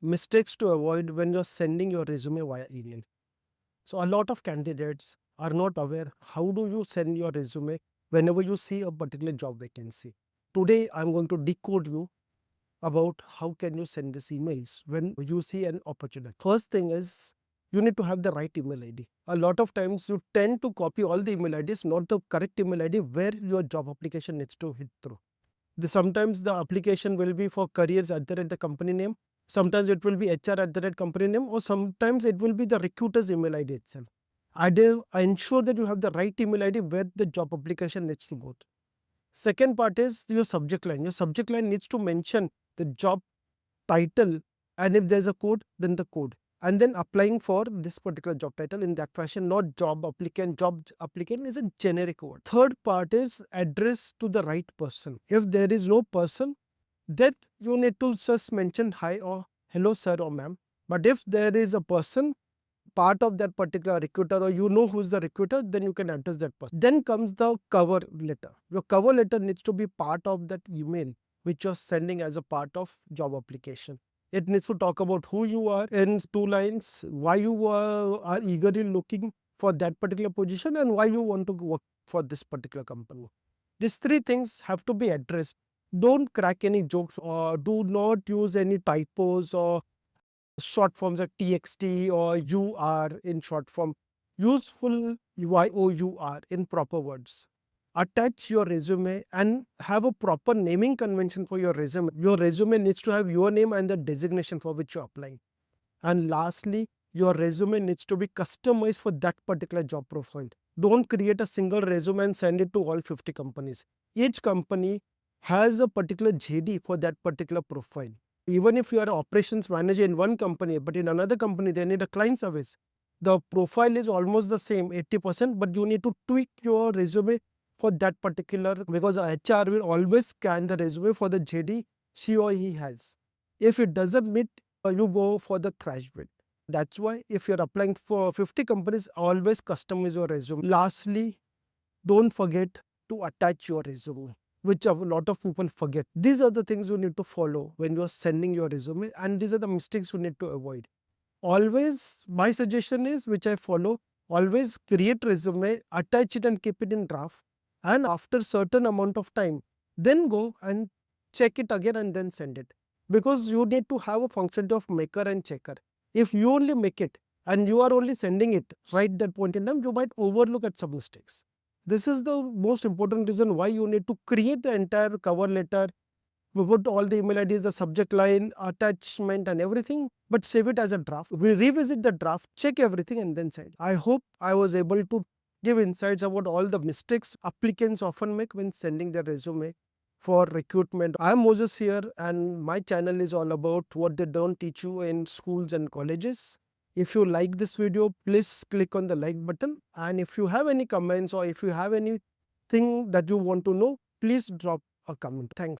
mistakes to avoid when you're sending your resume via email. So a lot of candidates are not aware how do you send your resume whenever you see a particular job vacancy. Today I'm going to decode you about how can you send these emails when you see an opportunity. First thing is you need to have the right email ID. A lot of times you tend to copy all the email IDs, not the correct email ID where your job application needs to hit through. Sometimes the application will be for careers at the company name. Sometimes it will be HR at the company name, or sometimes it will be the recruiter's email ID itself. I ensure that you have the right email ID where the job application needs to go to. Second part is your subject line. Your subject line needs to mention the job title, and if there's a code, then the code. And then applying for this particular job title in that fashion, not job applicant. Job applicant is a generic word. Third part is address to the right person. If there is no person, then you need to just mention hi or hello sir or ma'am. But if there is a person, part of that particular recruiter, or you know who's the recruiter, then you can address that person. Then comes the cover letter. Your cover letter needs to be part of that email which you're sending as a part of job application. It needs to talk about who you are in 2 lines, why you are eagerly looking for that particular position, and why you want to work for this particular company. These three things have to be addressed. Don't crack any jokes, or do not use any typos or short forms like TXT or UR in short form. Use full YOUR in proper words. Attach your resume and have a proper naming convention for your resume. Your resume needs to have your name and the designation for which you're applying. And lastly, your resume needs to be customized for that particular job profile. Don't create a single resume and send it to all 50 companies. Each company has a particular JD for that particular profile. Even if you are an operations manager in one company, but in another company, they need a client service. The profile is almost the same, 80%, but you need to tweak your resume for that particular, because HR will always scan the resume for the JD she or he has. If it doesn't meet, you go for the crash bit. That's why if you're applying for 50 companies, always customize your resume. Lastly, don't forget to attach your resume, which a lot of people forget. These are the things you need to follow when you're sending your resume, and these are the mistakes you need to avoid. Always, my suggestion is, which I follow, always create resume, attach it and keep it in draft. And after certain amount of time, then go and check it again and then send it. Because you need to have a function of maker and checker. If you only make it and you are only sending it right that point in time, you might overlook at some mistakes. This is the most important reason why you need to create the entire cover letter. We put all the email IDs, the subject line, attachment and everything, but save it as a draft. We revisit the draft, check everything and then send. I hope I was able to give insights about all the mistakes applicants often make when sending their resume for recruitment. I'm Moses here, and my channel is all about what they don't teach you in schools and colleges. If you like this video, please click on the like button. And if you have any comments or if you have anything that you want to know, please drop a comment. Thanks.